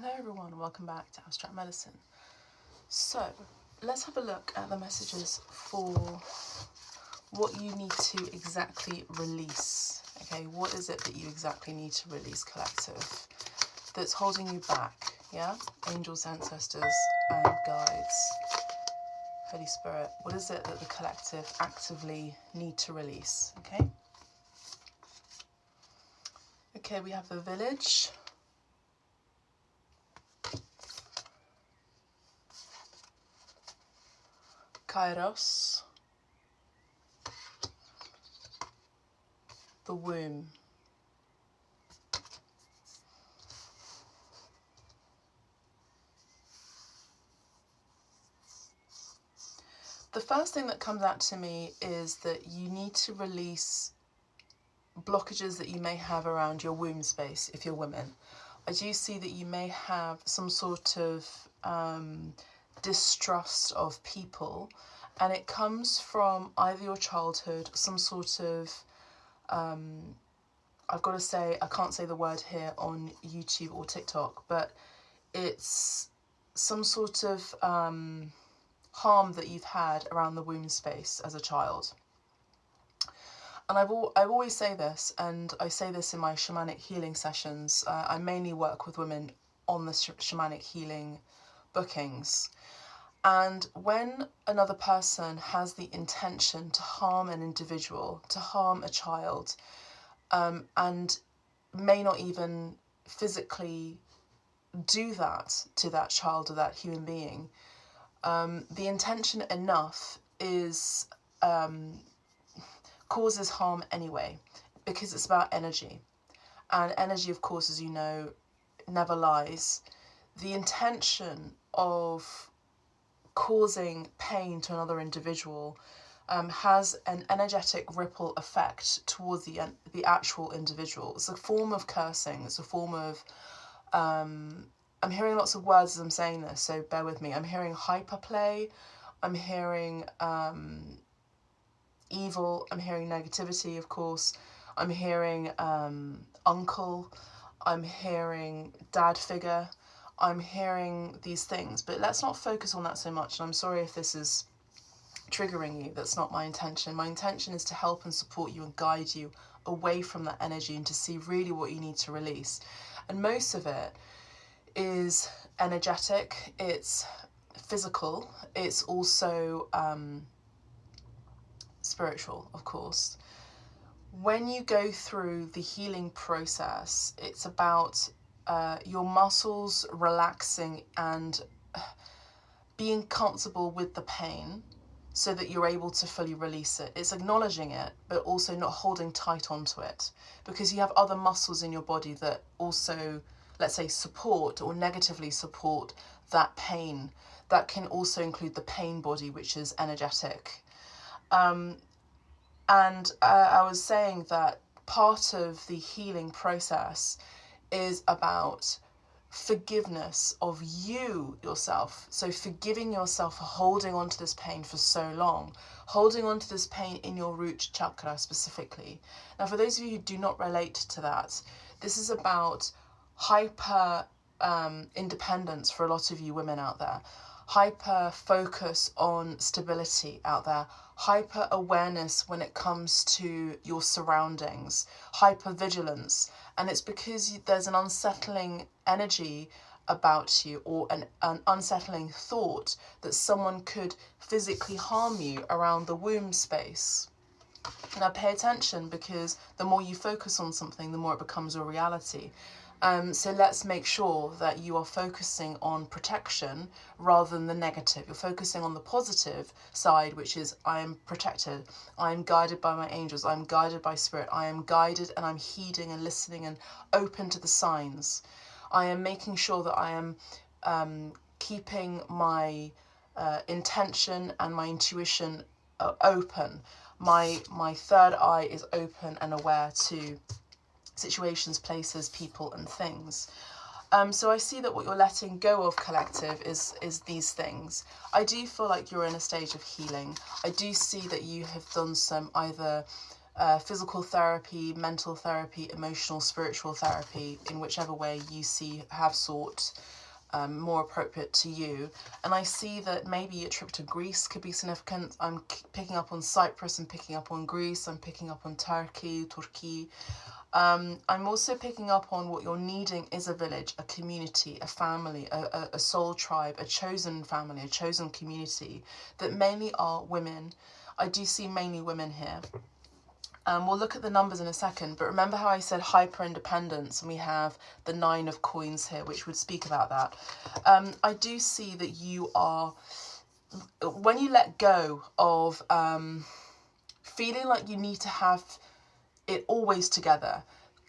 Hello everyone, welcome back to Abstract Medicine. So, let's have a look at the messages for what you need to exactly release. Okay, what is it that you exactly need to release, collective, that's holding you back? Yeah, angels, ancestors, and guides. Holy Spirit, what is it that the collective actively need to release? Okay, we have the Village. Kairos, the Womb. The first thing that comes out to me is that you need to release blockages that you may have around your womb space if you're women. I do see that you may have some sort of distrust of people, and it comes from either your childhood, some sort of I've got to say, I can't say the word here on YouTube or TikTok, but it's some sort of harm that you've had around the womb space as a child. And I always say this, and I say this in my shamanic healing sessions. I mainly work with women on the shamanic healing bookings. And when another person has the intention to harm an individual, to harm a child, and may not even physically do that to that child or that human being, the intention enough is causes harm anyway, because it's about energy. And energy, of course, as you know, never lies. The intention of causing pain to another individual has an energetic ripple effect towards the actual individual. It's a form of cursing. It's a form of I'm hearing lots of words as I'm saying this, so bear with me. I'm hearing hyperplay. I'm hearing evil. I'm hearing negativity, of course. I'm hearing uncle. I'm hearing dad figure. I'm hearing these things, but let's not focus on that so much. And I'm sorry if this is triggering you. That's not my intention. My intention is to help and support you and guide you away from that energy and to see really what you need to release. And most of it is energetic, it's physical, it's also spiritual, of course. When you go through the healing process, it's about your muscles relaxing and being comfortable with the pain so that you're able to fully release it. It's acknowledging it, but also not holding tight onto it, because you have other muscles in your body that also, let's say, support or negatively support that pain. That can also include the pain body, which is energetic. And I was saying that part of the healing process is about forgiveness of yourself. So forgiving yourself for holding on to this pain for so long, holding on to this pain in your root chakra specifically. Now, for those of you who do not relate to that, this is about hyper independence for a lot of you women out there, hyper focus on stability out there, hyper awareness when it comes to your surroundings, hyper vigilance. And it's because there's an unsettling energy about you, or an unsettling thought that someone could physically harm you around the womb space. Now pay attention, because the more you focus on something, the more it becomes a reality. So let's make sure that you are focusing on protection rather than the negative. You're focusing on the positive side, which is I am protected, I am guided by my angels, I'm guided by spirit, I am guided and I'm heeding and listening and open to the signs. I am making sure that I am keeping my intention and my intuition open. My third eye is open and aware to situations, places, people and things. So I see that what you're letting go of, collective, is these things. I do feel like you're in a stage of healing. I do see that you have done some either physical therapy, mental therapy, emotional, spiritual therapy, in whichever way you have sought more appropriate to you. And I see that maybe a trip to Greece could be significant. I'm picking up on Cyprus, I'm picking up on Greece, I'm picking up on Turkey. I'm also picking up on what you're needing is a village, a community, a family, a soul tribe, a chosen family, a chosen community that mainly are women. I do see mainly women here. We'll look at the numbers in a second, but remember how I said hyper independence, and we have the 9 of coins here, which would speak about that. I do see that you are, when you let go of feeling like you need to have it always together.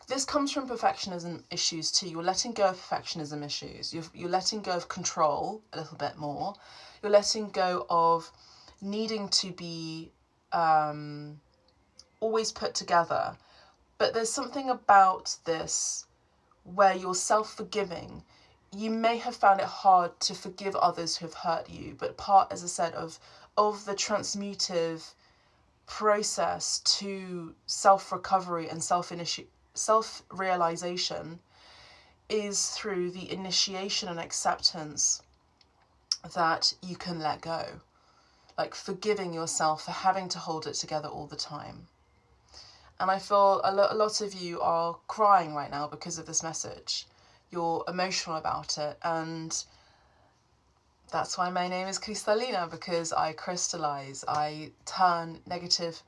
This comes from perfectionism issues too. You're letting go of perfectionism issues. You're letting go of control a little bit more. You're letting go of needing to be always put together. But there's something about this where you're self-forgiving. You may have found it hard to forgive others who have hurt you, but part, as I said, of the transmutive process to self-recovery and self-realization is through the initiation and acceptance that you can let go, like forgiving yourself for having to hold it together all the time. And I feel a lot of you are crying right now because of this message. You're emotional about it, and that's why my name is Kristalina, because I crystallize, I turn negative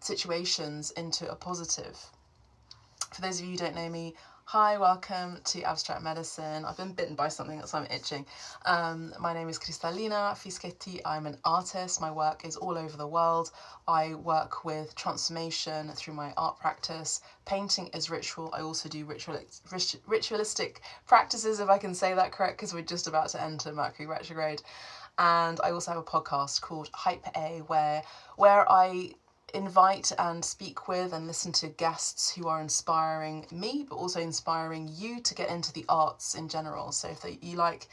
situations into a positive. For those of you who don't know me, hi, welcome to Abstract Medicine. I've been bitten by something, so I'm itching. My name is Kristalina Fischetti. I'm an artist. My work is all over the world. I work with transformation through my art practice. Painting is ritual. I also do ritualistic practices, if I can say that correct, because we're just about to enter Mercury retrograde. And I also have a podcast called Hyper A, where I invite and speak with and listen to guests who are inspiring me, but also inspiring you to get into the arts in general. So if you like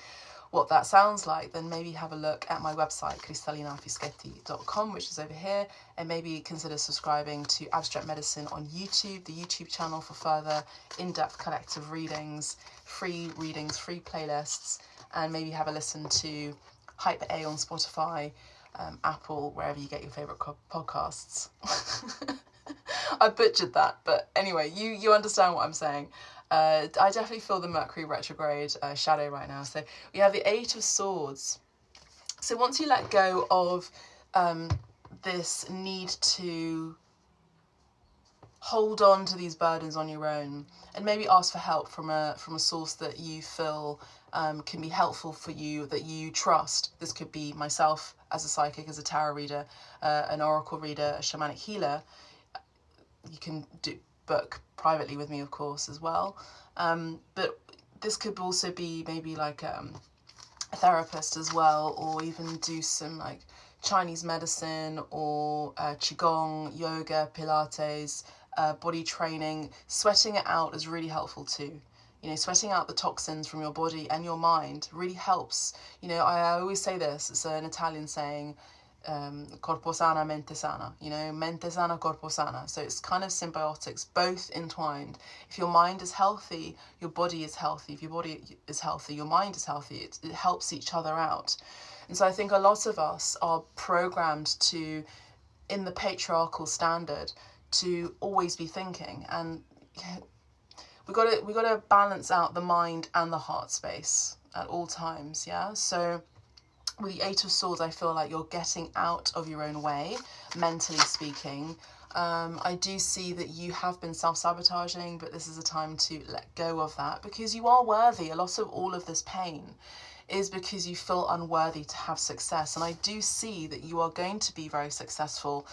what that sounds like, then maybe have a look at my website, kristallinafischetti.com, which is over here, and maybe consider subscribing to Abstract Medicine on YouTube, the YouTube channel, for further in-depth collective readings, free playlists, and maybe have a listen to Hyper A on Spotify, Apple, wherever you get your favourite podcasts. I butchered that, but anyway, you understand what I'm saying. I definitely feel the Mercury retrograde shadow right now. So we have the 8 of Swords. So once you let go of this need to hold on to these burdens on your own, and maybe ask for help from a source that you feel can be helpful for you, that you trust. This could be myself as a psychic, as a tarot reader, an oracle reader, a shamanic healer. You can book privately with me, of course, as well. But this could also be maybe like a therapist as well, or even do some like Chinese medicine or Qigong, yoga, Pilates, body training. Sweating it out is really helpful too. You know, sweating out the toxins from your body and your mind really helps. You know, I always say this, it's an Italian saying, corpo sana, mente sana, you know, mente sana, corpo sana. So it's kind of symbiotics, both entwined. If your mind is healthy, your body is healthy. If your body is healthy, your mind is healthy. It helps each other out. And so I think a lot of us are programmed to, in the patriarchal standard, to always be thinking, and we got to balance out the mind and the heart space at all times. Yeah. So with the 8 of Swords, I feel like you're getting out of your own way, mentally speaking. I do see that you have been self-sabotaging, but this is a time to let go of that, because you are worthy. A lot of all of this pain is because you feel unworthy to have success. And I do see that you are going to be very successful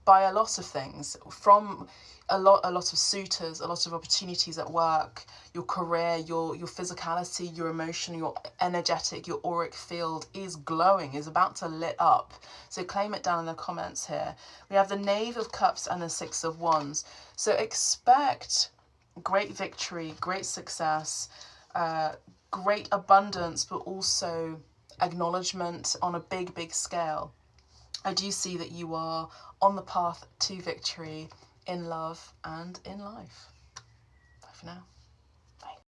by a lot of things, from a lot of suitors, a lot of opportunities at work, your career, your physicality, your emotion, your energetic, your auric field is glowing, is about to lit up. So claim it down in the comments here. We have the Knave of Cups and the 6 of Wands. So expect great victory, great success, great abundance, but also acknowledgement on a big scale. I do see that you are on the path to victory in love and in life. Bye for now.